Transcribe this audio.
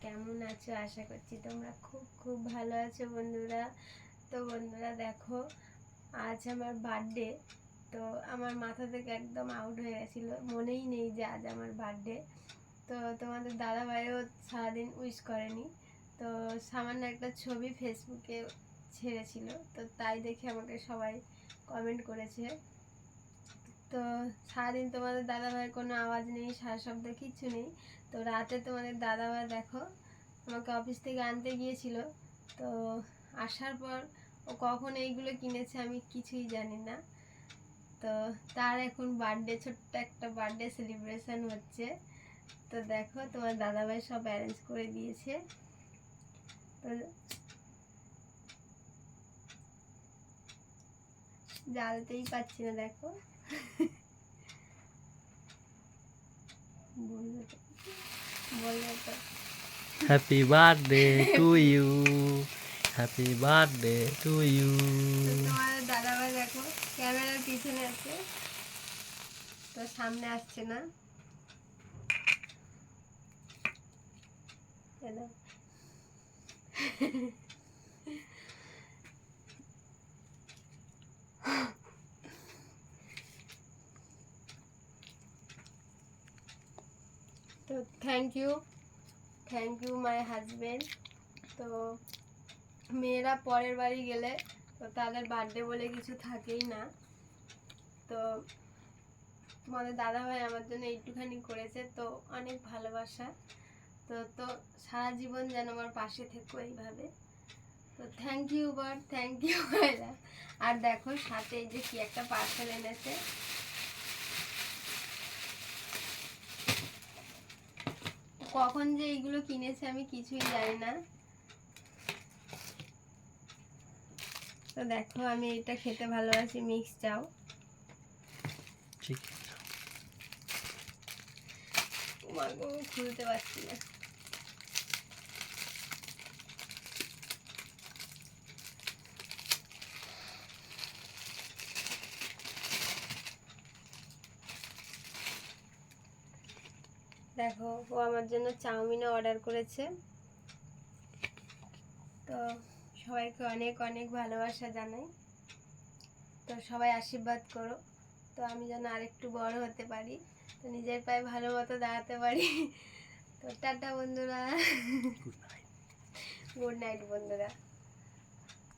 কেমন আছো? আশা করছি তোমরা খুব খুব ভালো আছো বন্ধুরা। তো বন্ধুরা দেখো, আজ আমার বার্থডে। তো আমার মাথা থেকে একদম আউট হয়ে গেছিলো, মনেই নেই যে আজ আমার বার্থডে। তো তোমাদের দাদাভাইও সারাদিন উইশ করেনি। তো সামান্য একটা ছবি ফেসবুকে ছেড়েছিল, তো তাই দেখে আমাকে সবাই কমেন্ট করেছে। তো সারাদিন তোমাদের দাদাভাইয়ের কোনো আওয়াজ নেই, সারা শব্দ কিচ্ছু নেই। তো রাতে তোমাদের দাদাভাই দেখো আমাকে অফিস থেকে আনতে গিয়েছিল। তো আসার পর ও কখন এইগুলো কিনেছে আমি কিছুই জানি না। তো তার এখন বার্থডে, ছোট্ট একটা বার্থডে সেলিব্রেশন হচ্ছে। তো দেখো তোমার দাদাভাই সব অ্যারেঞ্জ করে দিয়েছে। তো জ্বালতেই পারছি না, দেখো। বলবে তো happy birthday to you, happy birthday to you. তোমার দাদাভাই দেখো ক্যামেরার পিছনে আছে, তো সামনে আসছে না। তো থ্যাংক ইউ মাই হাজবেন্ড। তো মেয়েরা পরের বাড়ি গেলে তো তাদের বার্থডে বলে কিছু থাকেই না। তো তোমাদের দাদাভাই আমার জন্য একটুখানি করেছে, তো অনেক ভালোবাসা। তো সারা জীবন যেন আমার পাশে থেকো এইভাবে। তো thank you God, thank you. আর দেখো সাথে এই যে কি একটা পার্সেল এনেছে। কখন যে এইগুলো কিনেছে আমি কিছুই জানি না। তো দেখো আমি এটা খেতে ভালোবাসি, মিক্স চাও। খুলতে পারছি না। দেখো ও আমার জন্য চাউমিনও অর্ডার করেছে। তো সবাইকে অনেক অনেক ভালোবাসা জানাই। তো সবাই আশীর্বাদ করো, তো আমি যেন আরেকটু বড় হতে পারি, তো নিজের পায়ে ভালো মতো দাঁড়াতে পারি। তো টাটা বন্ধুরা, গুড নাইট বন্ধুরা।